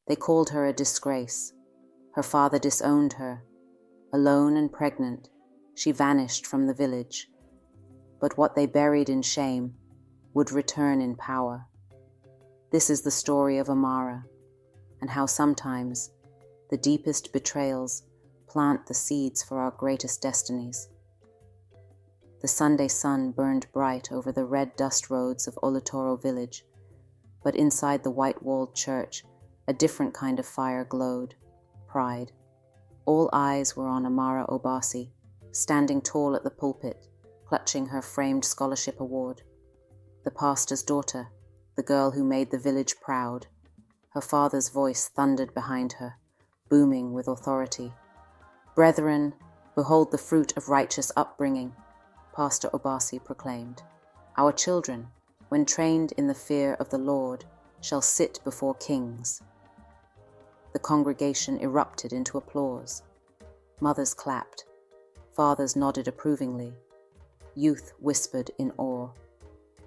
They called her a disgrace. Her father disowned her. Alone and pregnant, she vanished from the village. But what they buried in shame would return in power. This is the story of Amara, and how sometimes the deepest betrayals plant the seeds for our greatest destinies. The Sunday sun burned bright over the red dust roads of Olotoro village, but inside the white-walled church, a different kind of fire glowed, pride. All eyes were on Amara Obasi, standing tall at the pulpit, clutching her framed scholarship award. The pastor's daughter, the girl who made the village proud. Her father's voice thundered behind her, booming with authority. "Brethren, behold the fruit of righteous upbringing," Pastor Obasi proclaimed. "Our children, when trained in the fear of the Lord, shall sit before kings." The congregation erupted into applause. Mothers clapped. Fathers nodded approvingly. Youth whispered in awe.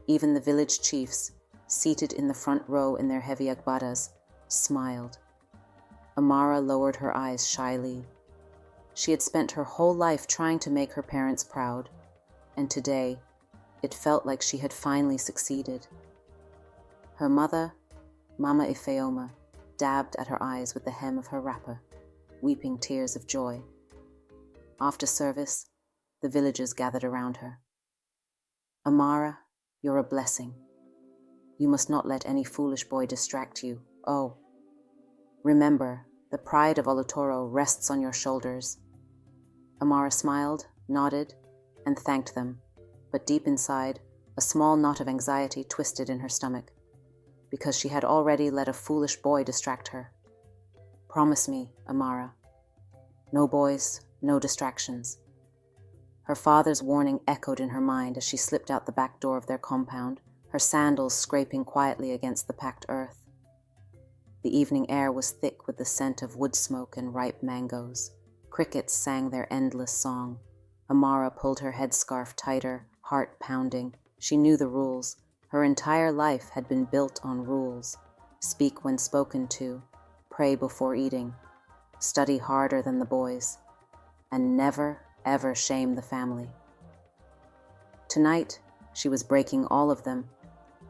Even the village chiefs, seated in the front row in their heavy agbadas, smiled. Amara lowered her eyes shyly. She had spent her whole life trying to make her parents proud, and today it felt like she had finally succeeded. Her mother, Mama Ifeoma, dabbed at her eyes with the hem of her wrapper, weeping tears of joy. After service, the villagers gathered around her. "Amara, you're a blessing. You must not let any foolish boy distract you. Oh, remember, the pride of Olotoro rests on your shoulders." Amara smiled, nodded, and thanked them, but deep inside, a small knot of anxiety twisted in her stomach, because she had already let a foolish boy distract her. "Promise me, Amara. No boys, no distractions." Her father's warning echoed in her mind as she slipped out the back door of their compound, her sandals scraping quietly against the packed earth. The evening air was thick with the scent of wood smoke and ripe mangoes. Crickets sang their endless song. Amara pulled her headscarf tighter, heart pounding. She knew the rules. Her entire life had been built on rules. Speak when spoken to, pray before eating, study harder than the boys, and never, ever shame the family. Tonight, she was breaking all of them.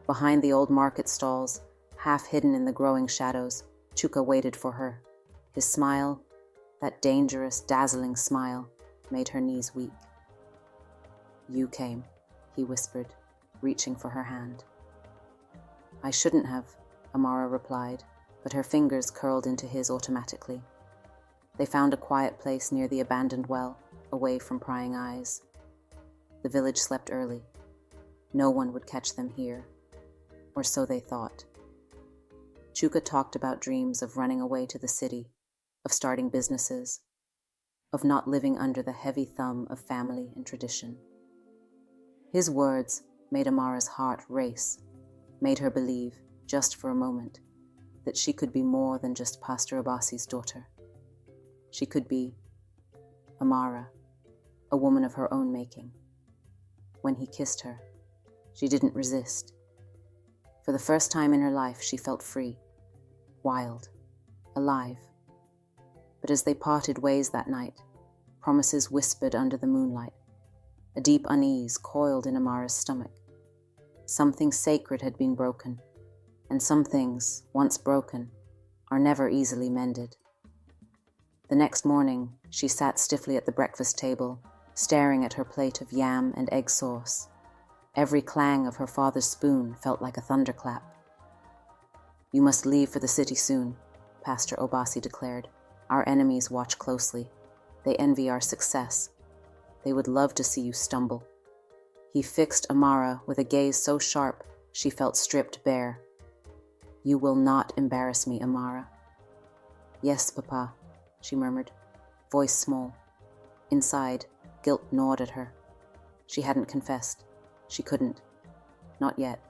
Behind the old market stalls, half hidden in the growing shadows, Chuka waited for her. His smile, that dangerous, dazzling smile, made her knees weak. "You came," he whispered, reaching for her hand. "I shouldn't have," Amara replied, but her fingers curled into his automatically. They found a quiet place near the abandoned well, away from prying eyes. The village slept early. No one would catch them here, or so they thought. Chuka talked about dreams of running away to the city, of starting businesses, of not living under the heavy thumb of family and tradition. His words made Amara's heart race, made her believe, just for a moment, that she could be more than just Pastor Obasi's daughter. She could be Amara, a woman of her own making. When he kissed her, she didn't resist. For the first time in her life, she felt free, wild, alive. But as they parted ways that night, promises whispered under the moonlight. A deep unease coiled in Amara's stomach. Something sacred had been broken, and some things, once broken, are never easily mended. The next morning, she sat stiffly at the breakfast table, staring at her plate of yam and egg sauce. Every clang of her father's spoon felt like a thunderclap. "You must leave for the city soon," Pastor Obasi declared. "Our enemies watch closely. They envy our success. They would love to see you stumble." He fixed Amara with a gaze so sharp she felt stripped bare. "You will not embarrass me, Amara." "Yes, Papa," she murmured, voice small. Inside, guilt gnawed at her. She hadn't confessed. She couldn't. Not yet.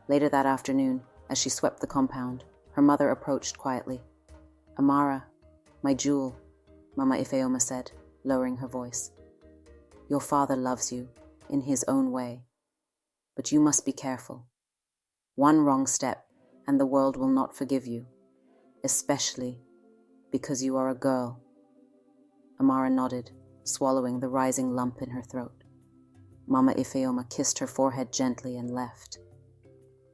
Later that afternoon, as she swept the compound, her mother approached quietly. "Amara, my jewel," Mama Ifeoma said, lowering her voice. "Your father loves you, in his own way. But you must be careful. One wrong step, and the world will not forgive you. especially because you are a girl." Amara nodded, swallowing the rising lump in her throat. Mama Ifeoma kissed her forehead gently and left.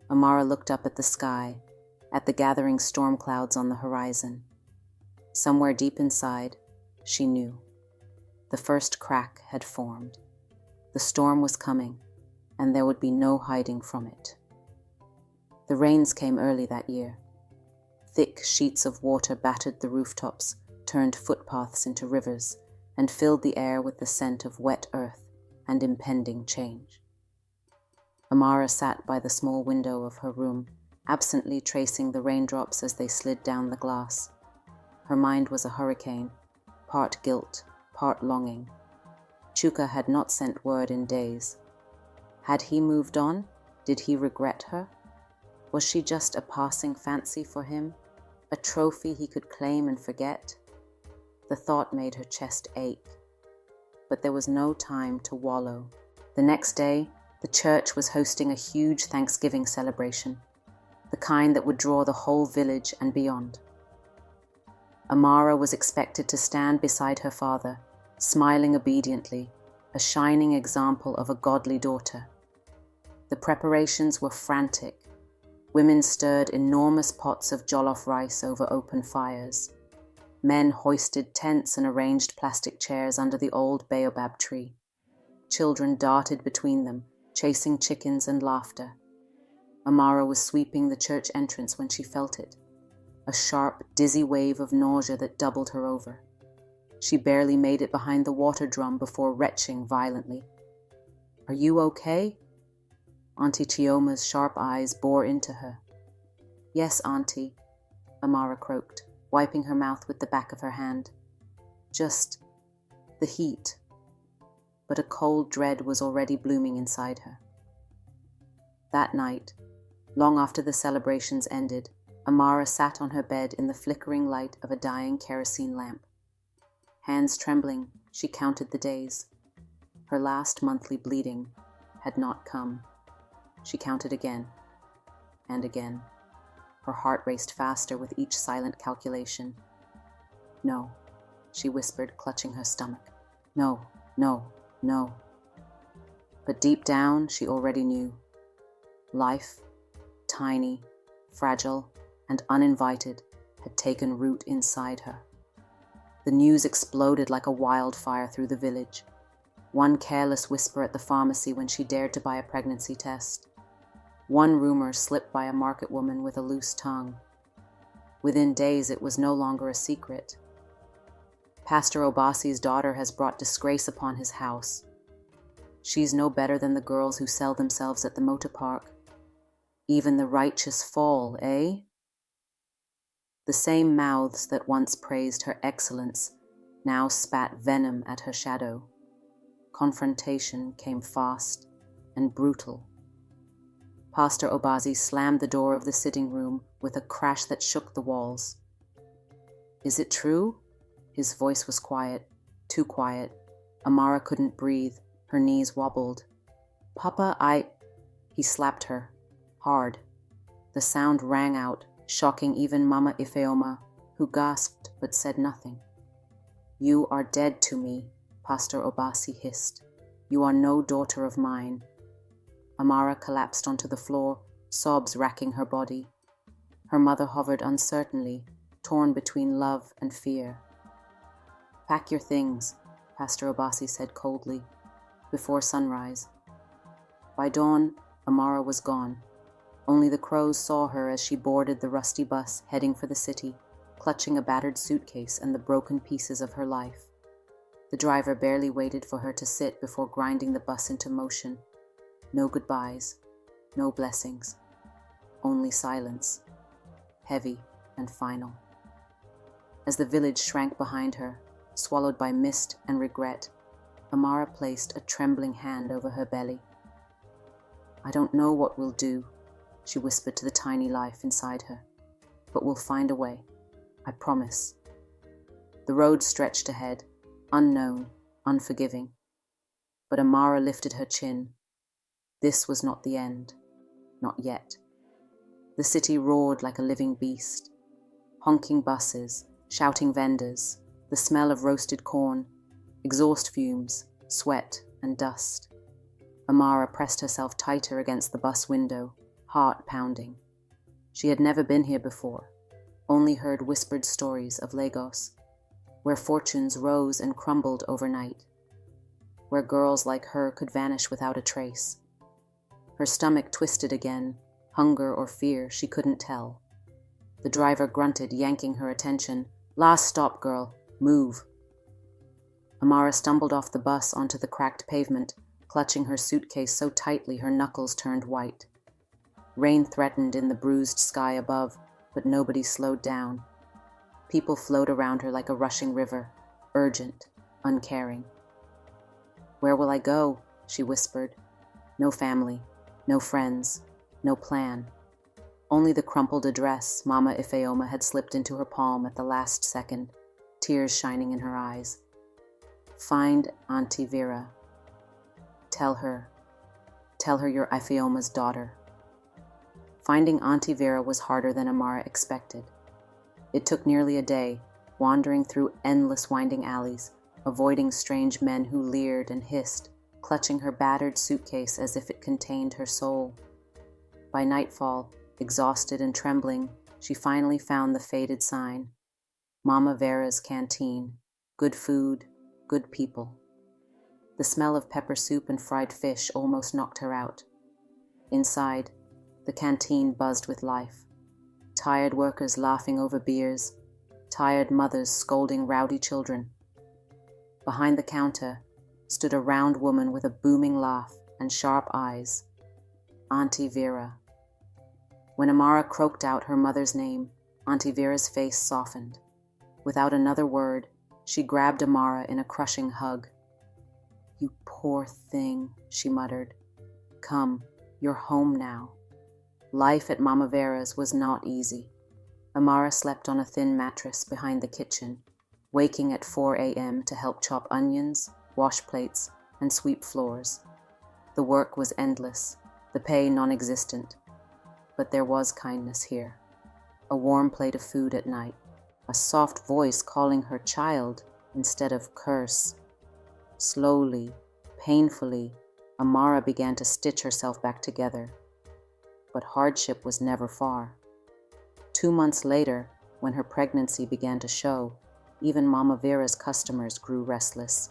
Amara looked up at the sky, at the gathering storm clouds on the horizon. Somewhere deep inside, she knew. The first crack had formed. The storm was coming, and there would be no hiding from it. The rains came early that year. Thick sheets of water battered the rooftops, turned footpaths into rivers, and filled the air with the scent of wet earth and impending change. Amara sat by the small window of her room, absently tracing the raindrops as they slid down the glass. Her mind was a hurricane, part guilt, part longing. Chuka had not sent word in days. Had he moved on? Did he regret her? Was she just a passing fancy for him, a trophy he could claim and forget? The thought made her chest ache. But there was no time to wallow. The next day, the church was hosting a huge Thanksgiving celebration, the kind that would draw the whole village and beyond. Amara was expected to stand beside her father, smiling obediently, a shining example of a godly daughter. The preparations were frantic. Women stirred enormous pots of jollof rice over open fires. Men hoisted tents and arranged plastic chairs under the old baobab tree. Children darted between them, chasing chickens and laughter. Amara was sweeping the church entrance when she felt it, a sharp, dizzy wave of nausea that doubled her over. She barely made it behind the water drum before retching violently. "Are you okay?" Auntie Chioma's sharp eyes bore into her. "Yes, Auntie," Amara croaked, wiping her mouth with the back of her hand. "Just the heat." But a cold dread was already blooming inside her. That night, long after the celebrations ended, Amara sat on her bed in the flickering light of a dying kerosene lamp. Hands trembling, she counted the days. Her last monthly bleeding had not come. She counted again and again. Her heart raced faster with each silent calculation. "No," she whispered, clutching her stomach. "No, no, no." But deep down, she already knew. Life, tiny, fragile, and uninvited, had taken root inside her. The news exploded like a wildfire through the village. One careless whisper at the pharmacy when she dared to buy a pregnancy test. One rumor slipped by a market woman with a loose tongue. Within days, it was no longer a secret. "Pastor Obasi's daughter has brought disgrace upon his house. She's no better than the girls who sell themselves at the motor park. Even the righteous fall, eh?" The same mouths that once praised her excellence now spat venom at her shadow. Confrontation came fast and brutal. Pastor Obasi slammed the door of the sitting room with a crash that shook the walls. "Is it true?" His voice was quiet, too quiet. Amara couldn't breathe. Her knees wobbled. "Papa, He slapped her, hard. The sound rang out, shocking even Mama Ifeoma, who gasped but said nothing. "You are dead to me," Pastor Obasi hissed. "You are no daughter of mine." Amara collapsed onto the floor, sobs racking her body. Her mother hovered uncertainly, torn between love and fear. "Pack your things," Pastor Obasi said coldly, "before sunrise." By dawn, Amara was gone. Only the crows saw her as she boarded the rusty bus heading for the city, clutching a battered suitcase and the broken pieces of her life. The driver barely waited for her to sit before grinding the bus into motion. No goodbyes, no blessings, only silence, heavy and final. As the village shrank behind her, swallowed by mist and regret, Amara placed a trembling hand over her belly. "I don't know what we'll do," she whispered to the tiny life inside her, "but we'll find a way. I promise." The road stretched ahead, unknown, unforgiving. But Amara lifted her chin. This was not the end. Not yet. The city roared like a living beast. honking buses, shouting vendors, the smell of roasted corn, exhaust fumes, sweat, and dust. Amara pressed herself tighter against the bus window, heart pounding. She had never been here before, only heard whispered stories of Lagos, where fortunes rose and crumbled overnight, where girls like her could vanish without a trace. Her stomach twisted again, hunger or fear, she couldn't tell. The driver grunted, yanking her attention. "Last stop, girl. Move." Amara stumbled off the bus onto the cracked pavement, clutching her suitcase so tightly her knuckles turned white. Rain threatened in the bruised sky above, but nobody slowed down. People flowed around her like a rushing river, urgent, uncaring. "Where will I go?" she whispered. No family, no friends, no plan. Only the crumpled address Mama Ifeoma had slipped into her palm at the last second, tears shining in her eyes. "Find Auntie Vera. Tell her you're Ifeoma's daughter." Finding Auntie Vera was harder than Amara expected. It took nearly a day, wandering through endless winding alleys, avoiding strange men who leered and hissed, clutching her battered suitcase as if it contained her soul. By nightfall, exhausted and trembling, she finally found the faded sign. Mama Vera's canteen. Good food, good people. The smell of pepper soup and fried fish almost knocked her out. Inside, the canteen buzzed with life. Tired workers laughing over beers, tired mothers scolding rowdy children. Behind the counter stood a round woman with a booming laugh and sharp eyes. Auntie Vera. When Amara croaked out her mother's name, Auntie Vera's face softened. Without another word, she grabbed Amara in a crushing hug. "You poor thing," she muttered. "Come, you're home now." Life at Mama Vera's was not easy. Amara slept on a thin mattress behind the kitchen, waking at 4 a.m. to help chop onions, wash plates, and sweep floors. The work was endless, the pay non-existent. But there was kindness here. A warm plate of food at night, a soft voice calling her child instead of curse. Slowly, painfully, Amara began to stitch herself back together. But hardship was never far. 2 months later, when her pregnancy began to show, even Mama Vera's customers grew restless.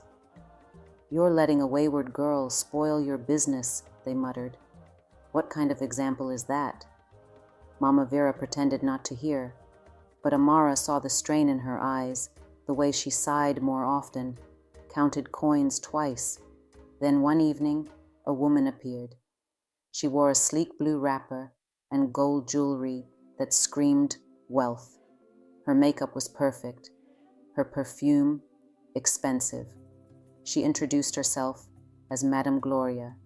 "You're letting a wayward girl spoil your business," they muttered. "What kind of example is that?" Mama Vera pretended not to hear, but Amara saw the strain in her eyes, the way she sighed more often, counted coins twice. Then one evening, a woman appeared. She wore a sleek blue wrapper and gold jewelry that screamed wealth. Her makeup was perfect, her perfume expensive. She introduced herself as Madame Gloria.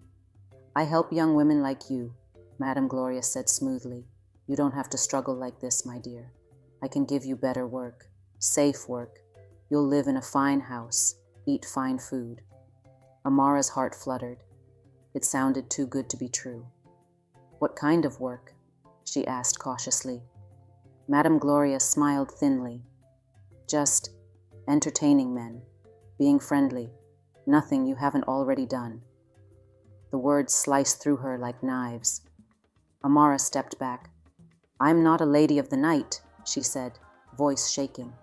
"I help young women like you," Madame Gloria said smoothly. "You don't have to struggle like this, my dear. I can give you better work, safe work. You'll live in a fine house, eat fine food." Amara's heart fluttered. It sounded too good to be true. "What kind of work?" she asked cautiously. Madame Gloria smiled thinly. "Just entertaining men, being friendly, nothing you haven't already done." The words sliced through her like knives. Amara stepped back. "I'm not a lady of the night," she said, voice shaking.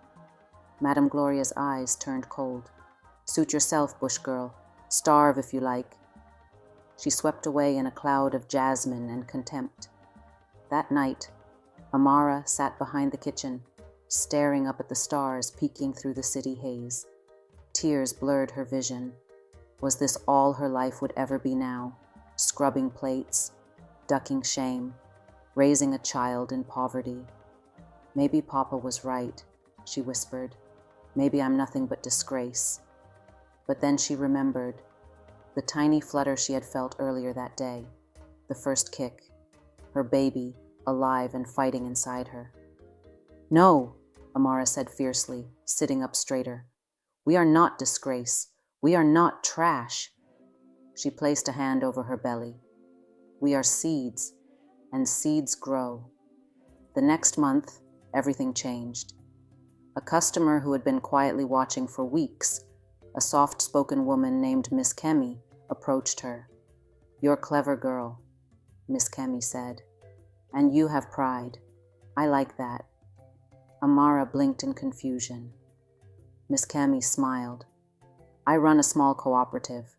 Madame Gloria's eyes turned cold. "Suit yourself, bush girl. Starve if you like." She swept away in a cloud of jasmine and contempt. That night, Amara sat behind the kitchen, staring up at the stars peeking through the city haze. Tears blurred her vision. Was this all her life would ever be now? Scrubbing plates, ducking shame, raising a child in poverty. "Maybe Papa was right," she whispered. "Maybe I'm nothing but disgrace." But then she remembered the tiny flutter she had felt earlier that day, the first kick, her baby alive and fighting inside her. "No," Amara said fiercely, sitting up straighter. "We are not disgrace. We are not trash." She placed a hand over her belly. "We are seeds, and seeds grow." The next month, everything changed. A customer who had been quietly watching for weeks, a soft-spoken woman named Miss Kemi, approached her. "You're a clever girl," Miss Kemi said, "and you have pride. I like that." Amara blinked in confusion. Miss Kemi smiled. "I run a small cooperative.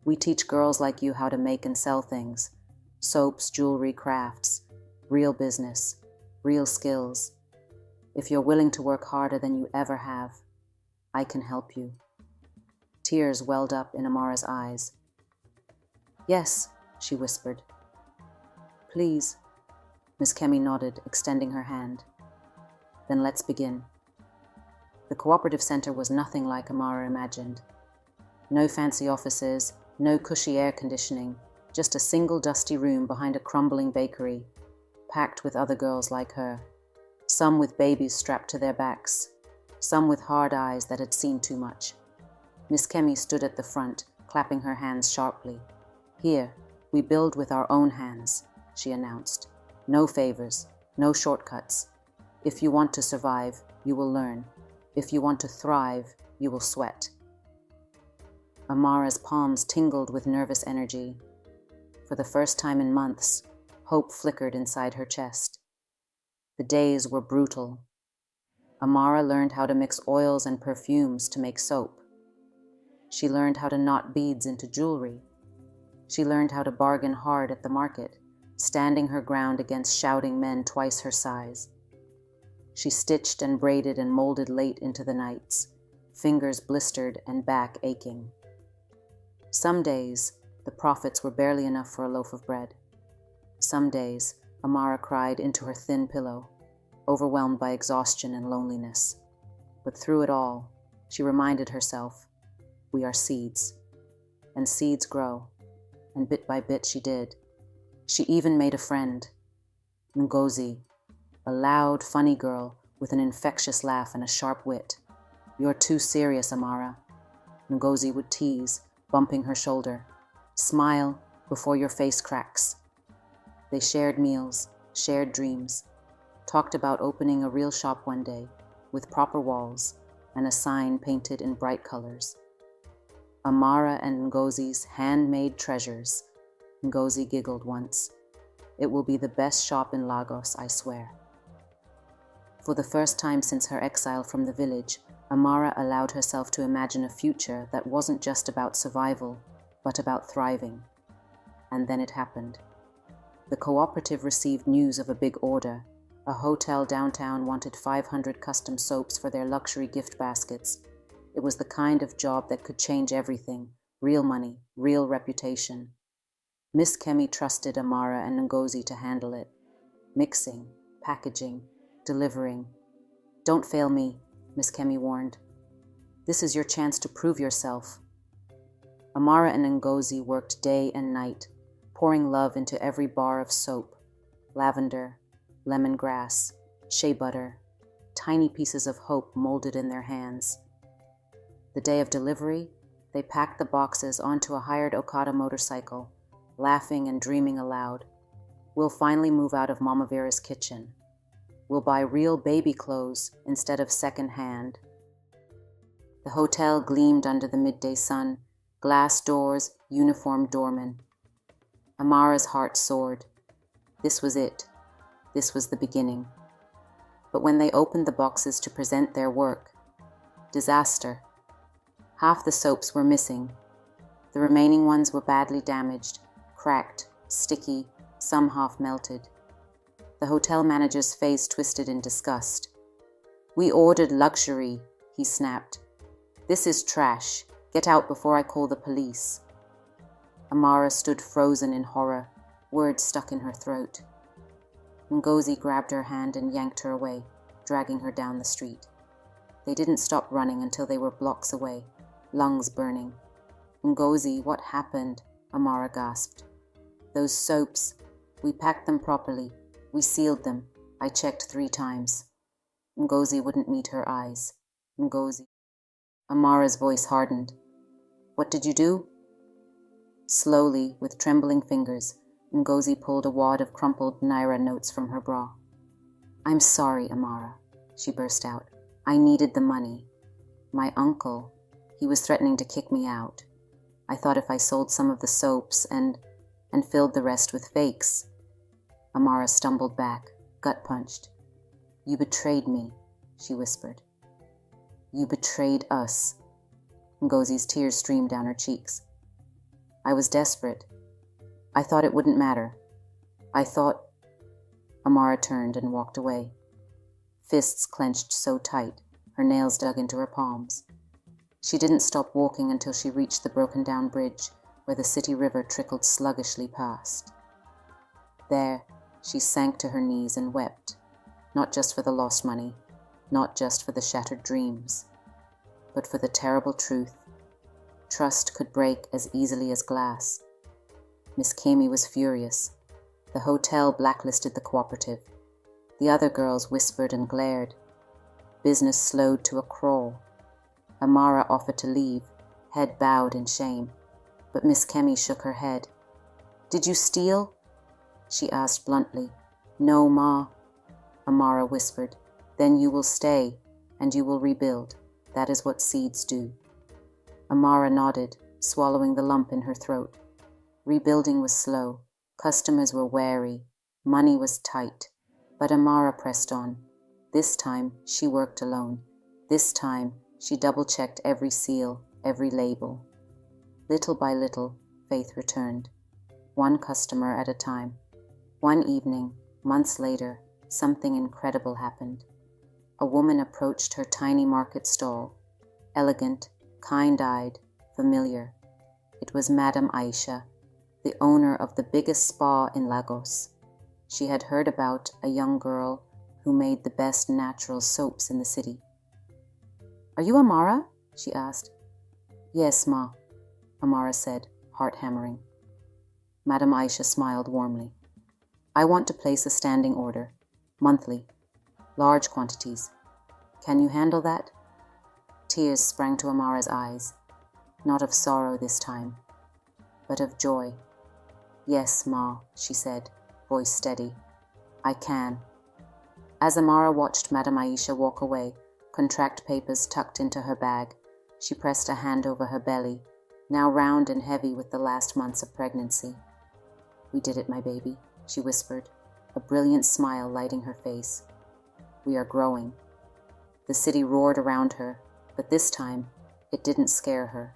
We teach girls like you how to make and sell things. Soaps, jewelry, crafts. Real business. Real skills. If you're willing to work harder than you ever have, I can help you." Tears welled up in Amara's eyes. "Yes," she whispered. "Please." Miss Kemi nodded, extending her hand. "Then let's begin." The cooperative center was nothing like Amara imagined. No fancy offices, no cushy air conditioning, just a single dusty room behind a crumbling bakery, packed with other girls like her, some with babies strapped to their backs, some with hard eyes that had seen too much. Miss Kemi stood at the front, clapping her hands sharply. "Here, we build with our own hands," she announced. "No favors, no shortcuts. If you want to survive, you will learn. If you want to thrive, you will sweat." Amara's palms tingled with nervous energy. For the first time in months, hope flickered inside her chest. The days were brutal. Amara learned how to mix oils and perfumes to make soap. She learned how to knot beads into jewelry. She learned how to bargain hard at the market, standing her ground against shouting men twice her size. She stitched and braided and molded late into the nights, fingers blistered and back aching. Some days, the profits were barely enough for a loaf of bread. Some days, Amara cried into her thin pillow, overwhelmed by exhaustion and loneliness. But through it all, she reminded herself, we are seeds, and seeds grow, and bit by bit she did. She even made a friend, Ngozi, a loud, funny girl with an infectious laugh and a sharp wit. "You're too serious, Amara," Ngozi would tease, bumping her shoulder. "Smile before your face cracks." They shared meals, shared dreams, talked about opening a real shop one day, with proper walls and a sign painted in bright colors. Amara and Ngozi's handmade treasures. Ngozi giggled once. "It will be the best shop in Lagos, I swear." For the first time since her exile from the village, Amara allowed herself to imagine a future that wasn't just about survival, but about thriving. And then it happened. The cooperative received news of a big order. A hotel downtown wanted 500 custom soaps for their luxury gift baskets. It was the kind of job that could change everything. Real money, real reputation. Miss Kemi trusted Amara and Ngozi to handle it. Mixing, packaging, delivering. "Don't fail me," Miss Kemi warned. "This is your chance to prove yourself." Amara and Ngozi worked day and night, pouring love into every bar of soap. Lavender, lemongrass, shea butter, tiny pieces of hope molded in their hands. The day of delivery, they packed the boxes onto a hired Okada motorcycle, laughing and dreaming aloud. "We'll finally move out of Mama Vera's kitchen. We'll buy real baby clothes instead of second-hand." The hotel gleamed under the midday sun, glass doors, uniformed doormen. Amara's heart soared. This was it. This was the beginning. But when they opened the boxes to present their work, disaster. Half the soaps were missing. The remaining ones were badly damaged, cracked, sticky, some half melted. The hotel manager's face twisted in disgust. "We ordered luxury," he snapped. "This is trash. Get out before I call the police." Amara stood frozen in horror, words stuck in her throat. Ngozi grabbed her hand and yanked her away, dragging her down the street. They didn't stop running until they were blocks away, lungs burning. "Ngozi, what happened?" Amara gasped. "Those soaps. We packed them properly. We sealed them. I checked 3 times. Ngozi wouldn't meet her eyes. "Ngozi." Amara's voice hardened. "What did you do?" Slowly, with trembling fingers, Ngozi pulled a wad of crumpled naira notes from her bra. "I'm sorry, Amara. she burst out. I needed the money. My uncle, he was threatening to kick me out. I thought if I sold some of the soaps and filled the rest with fakes. Amara stumbled back, gut-punched. You betrayed me, she whispered. You betrayed us. Ngozi's tears streamed down her cheeks. I was desperate. I thought it wouldn't matter. I thought... Amara turned and walked away. Fists clenched so tight, her nails dug into her palms. She didn't stop walking until she reached the broken-down bridge where the city river trickled sluggishly past. There, she sank to her knees and wept, not just for the lost money, not just for the shattered dreams, but for the terrible truth. Trust could break as easily as glass. Miss Kami was furious. The hotel blacklisted the cooperative. The other girls whispered and glared. Business slowed to a crawl. Amara offered to leave, head bowed in shame, but Miss Kami shook her head. Did you steal? She asked bluntly. No, Ma, Amara whispered. Then you will stay, and you will rebuild. That is what seeds do. Amara nodded, swallowing the lump in her throat. Rebuilding was slow. Customers were wary. Money was tight. But Amara pressed on. This time, she worked alone. This time, she double-checked every seal, every label. Little by little, faith returned. One customer at a time. One evening, months later, something incredible happened. A woman approached her tiny market stall. Elegant, kind-eyed, familiar. It was Madame Aisha, the owner of the biggest spa in Lagos. She had heard about a young girl who made the best natural soaps in the city. Are you Amara? She asked. Yes, Ma, Amara said, heart hammering. Madame Aisha smiled warmly. I want to place a standing order, monthly, large quantities. Can you handle that? Tears sprang to Amara's eyes, not of sorrow this time, but of joy. Yes, Ma, she said, voice steady. I can. As Amara watched Madame Aisha walk away, contract papers tucked into her bag, she pressed a hand over her belly, now round and heavy with the last months of pregnancy. We did it, my baby, she whispered, a brilliant smile lighting her face. We are growing. The city roared around her, but this time it didn't scare her.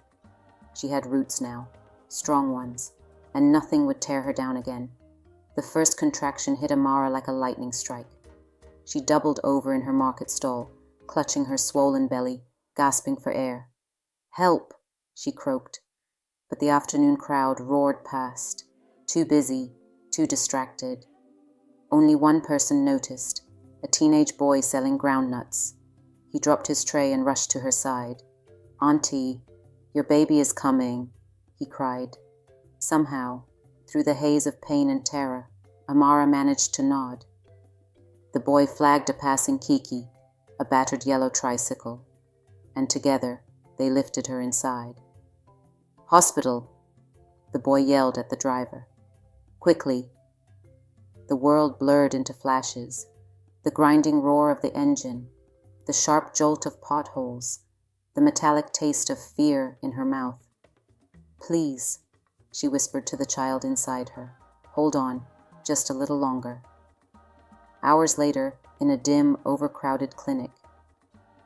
She had roots now, strong ones, and nothing would tear her down again. The first contraction hit Amara like a lightning strike. She doubled over in her market stall, clutching her swollen belly, gasping for air. Help, she croaked. But the afternoon crowd roared past, too busy, too distracted. Only one person noticed, a teenage boy selling groundnuts. He dropped his tray and rushed to her side. Auntie, your baby is coming, he cried. Somehow, through the haze of pain and terror, Amara managed to nod. The boy flagged a passing Kiki, a battered yellow tricycle, and together they lifted her inside. Hospital, the boy yelled at the driver. Quickly. The world blurred into flashes, the grinding roar of the engine, the sharp jolt of potholes, the metallic taste of fear in her mouth. Please, she whispered to the child inside her. Hold on, just a little longer. Hours later, in a dim, overcrowded clinic,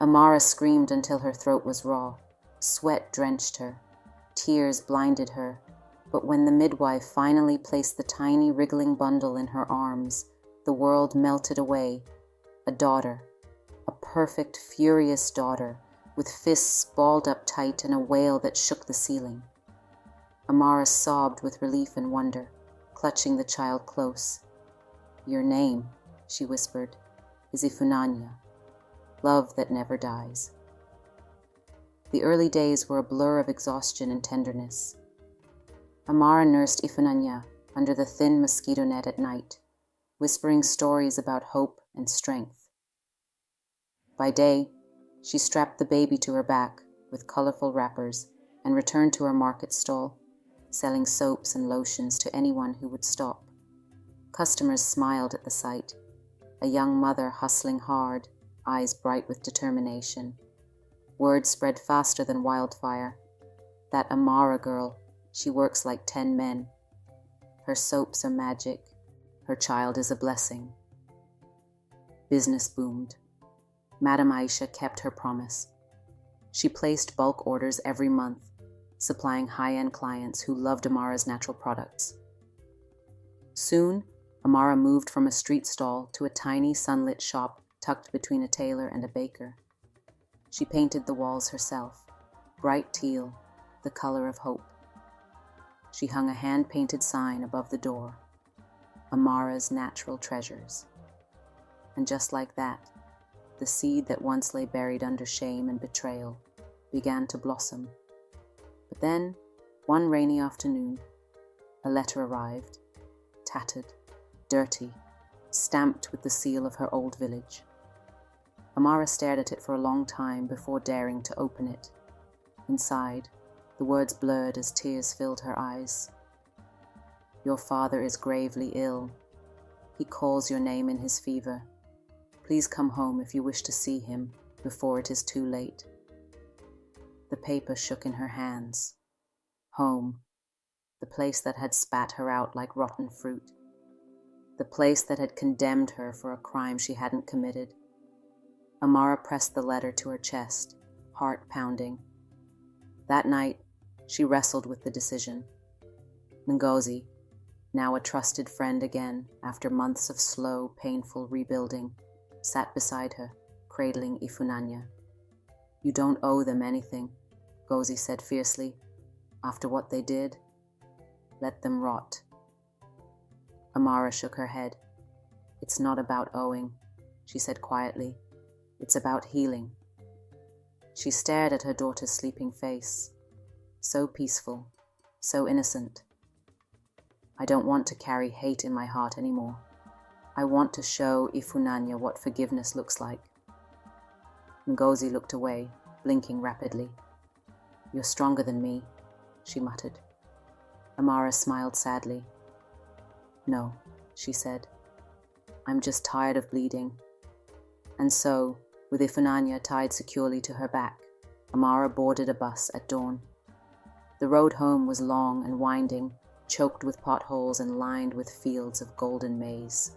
Amara screamed until her throat was raw. Sweat drenched her. Tears blinded her. But when the midwife finally placed the tiny, wriggling bundle in her arms, the world melted away. A daughter. A perfect, furious daughter, with fists balled up tight and a wail that shook the ceiling. Amara sobbed with relief and wonder, clutching the child close. Your name, she whispered, is Ifunanya, love that never dies. The early days were a blur of exhaustion and tenderness. Amara nursed Ifunanya under the thin mosquito net at night, whispering stories about hope and strength. By day, she strapped the baby to her back with colorful wrappers and returned to her market stall, selling soaps and lotions to anyone who would stop. Customers smiled at the sight, a young mother hustling hard, eyes bright with determination. Word spread faster than wildfire. That Amara girl, she works like 10 men. Her soaps are magic. Her child is a blessing. Business boomed. Madame Aisha kept her promise. She placed bulk orders every month, supplying high-end clients who loved Amara's natural products. Soon, Amara moved from a street stall to a tiny sunlit shop tucked between a tailor and a baker. She painted the walls herself, bright teal, the color of hope. She hung a hand-painted sign above the door, Amara's Natural Treasures. And just like that, the seed that once lay buried under shame and betrayal began to blossom. But then, one rainy afternoon, a letter arrived, tattered, dirty, stamped with the seal of her old village. Amara stared at it for a long time before daring to open it. Inside, the words blurred as tears filled her eyes. Your father is gravely ill. He calls your name in his fever. Please come home if you wish to see him before it is too late. The paper shook in her hands. Home, the place that had spat her out like rotten fruit. The place that had condemned her for a crime she hadn't committed. Amara pressed the letter to her chest, heart pounding. That night, she wrestled with the decision. Ngozi, now a trusted friend again after months of slow, painful rebuilding, sat beside her, cradling Ifunanya. You don't owe them anything, Ngozi said fiercely. After what they did, let them rot. Amara shook her head. It's not about owing, she said quietly. It's about healing. She stared at her daughter's sleeping face. So peaceful, so innocent. I don't want to carry hate in my heart anymore. I want to show Ifunanya what forgiveness looks like. Ngozi looked away, blinking rapidly. You're stronger than me, she muttered. Amara smiled sadly. No, she said. I'm just tired of bleeding. And so, with Ifunanya tied securely to her back, Amara boarded a bus at dawn. The road home was long and winding, choked with potholes and lined with fields of golden maize.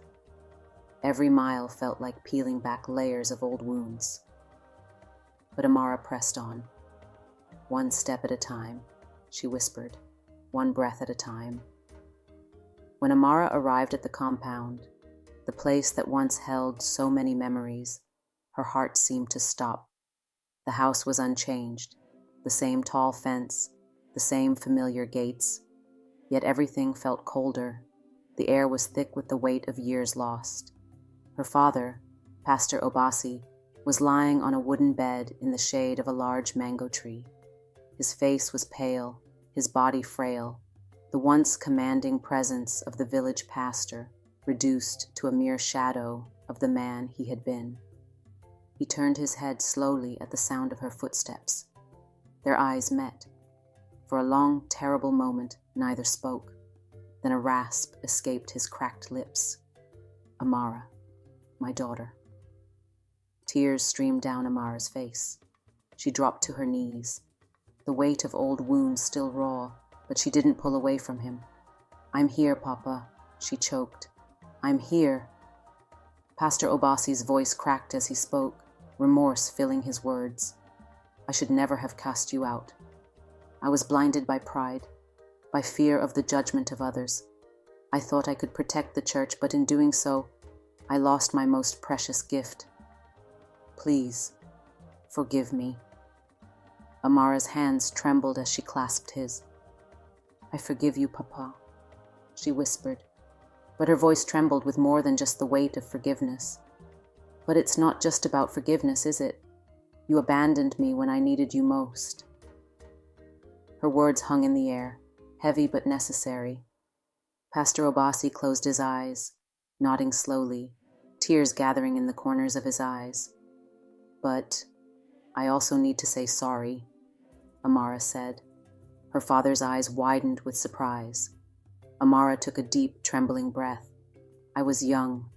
Every mile felt like peeling back layers of old wounds. But Amara pressed on. One step at a time, she whispered, one breath at a time. When Amara arrived at the compound, the place that once held so many memories, her heart seemed to stop. The house was unchanged, the same tall fence, the same familiar gates, yet everything felt colder. The air was thick with the weight of years lost. Her father, Pastor Obasi, was lying on a wooden bed in the shade of a large mango tree. His face was pale, his body frail, the once commanding presence of the village pastor reduced to a mere shadow of the man he had been. He turned his head slowly at the sound of her footsteps. Their eyes met. For a long, terrible moment, neither spoke. Then a rasp escaped his cracked lips. Amara, my daughter. Tears streamed down Amara's face. She dropped to her knees. The weight of old wounds still raw, but she didn't pull away from him. I'm here, Papa, she choked. I'm here. Pastor Obasi's voice cracked as he spoke, remorse filling his words. I should never have cast you out. I was blinded by pride, by fear of the judgment of others. I thought I could protect the church, but in doing so, I lost my most precious gift. Please, forgive me. Amara's hands trembled as she clasped his. I forgive you, Papa, she whispered, but her voice trembled with more than just the weight of forgiveness. But it's not just about forgiveness, is it? You abandoned me when I needed you most. Her words hung in the air, heavy but necessary. Pastor Obasi closed his eyes, nodding slowly, tears gathering in the corners of his eyes. But I also need to say sorry, Amara said. Her father's eyes widened with surprise. Amara took a deep, trembling breath. I was young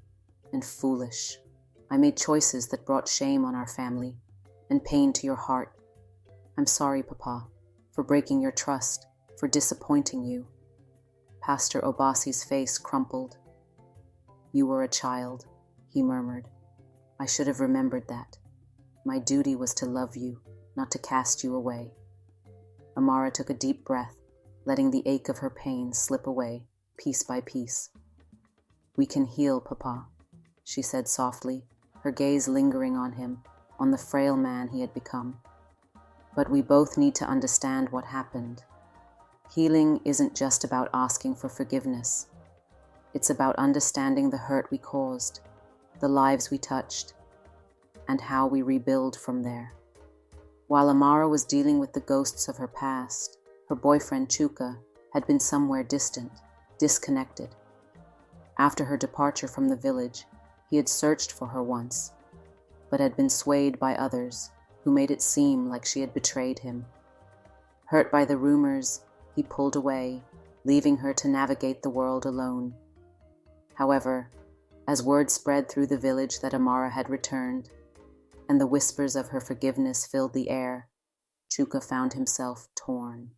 and foolish. I made choices that brought shame on our family and pain to your heart. I'm sorry, Papa, for breaking your trust, for disappointing you." Pastor Obasi's face crumpled. "You were a child," he murmured. "I should have remembered that. My duty was to love you, not to cast you away." Amara took a deep breath, letting the ache of her pain slip away, piece by piece. "We can heal, Papa," she said softly, her gaze lingering on him, on the frail man he had become. "But we both need to understand what happened. Healing isn't just about asking for forgiveness. It's about understanding the hurt we caused, the lives we touched, and how we rebuild from there." While Amara was dealing with the ghosts of her past, her boyfriend Chuka had been somewhere distant, disconnected. After her departure from the village, he had searched for her once, but had been swayed by others who made it seem like she had betrayed him. Hurt by the rumors, he pulled away, leaving her to navigate the world alone. However, as word spread through the village that Amara had returned, and the whispers of her forgiveness filled the air, Chuka found himself torn.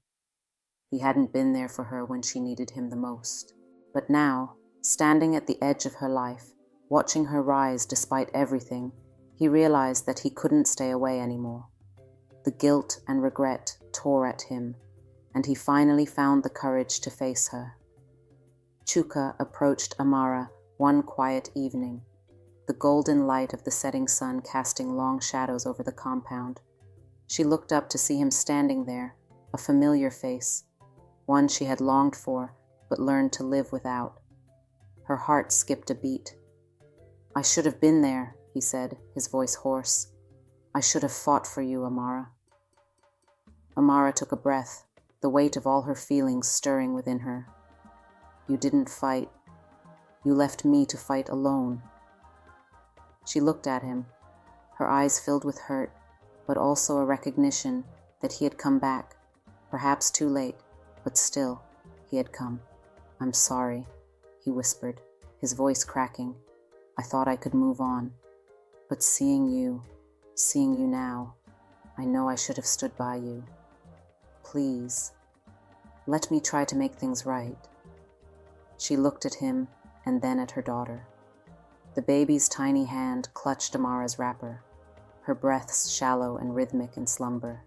He hadn't been there for her when she needed him the most. But now, standing at the edge of her life, watching her rise despite everything, he realized that he couldn't stay away anymore. The guilt and regret tore at him, and he finally found the courage to face her. Chuka approached Amara one quiet evening, the golden light of the setting sun casting long shadows over the compound. She looked up to see him standing there, a familiar face, one she had longed for but learned to live without. Her heart skipped a beat. "I should have been there," he said, his voice hoarse. "I should have fought for you, Amara." Amara took a breath, the weight of all her feelings stirring within her. "You didn't fight. You left me to fight alone." She looked at him, her eyes filled with hurt, but also a recognition that he had come back, perhaps too late, but still, he had come. "I'm sorry," he whispered, his voice cracking. "I thought I could move on, but seeing you now, I know I should have stood by you. Please, let me try to make things right." She looked at him and then at her daughter. The baby's tiny hand clutched Amara's wrapper, her breaths shallow and rhythmic in slumber.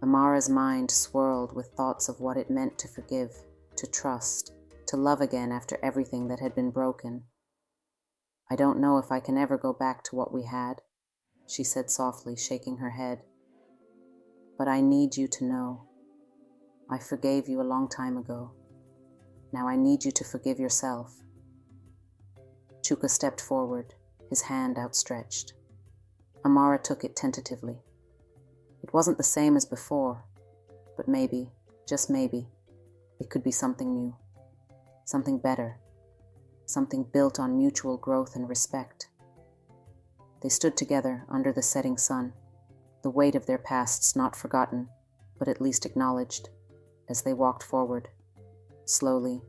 Amara's mind swirled with thoughts of what it meant to forgive, to trust, to love again after everything that had been broken. "I don't know if I can ever go back to what we had," she said softly, shaking her head. "But I need you to know. I forgave you a long time ago. Now I need you to forgive yourself." Chuka stepped forward, his hand outstretched. Amara took it tentatively. It wasn't the same as before, but maybe, just maybe, it could be something new, something better, something built on mutual growth and respect. They stood together under the setting sun, the weight of their pasts not forgotten, but at least acknowledged, as they walked forward, slowly,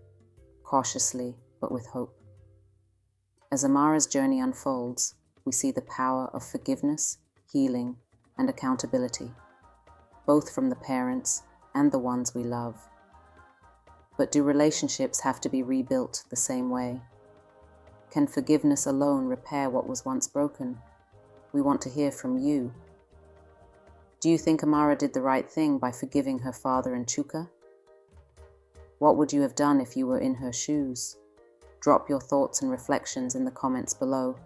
cautiously, but with hope. As Amara's journey unfolds, we see the power of forgiveness, healing, and accountability, both from the parents and the ones we love. But do relationships have to be rebuilt the same way? Can forgiveness alone repair what was once broken? We want to hear from you. Do you think Amara did the right thing by forgiving her father and Chuka? What would you have done if you were in her shoes? Drop your thoughts and reflections in the comments below.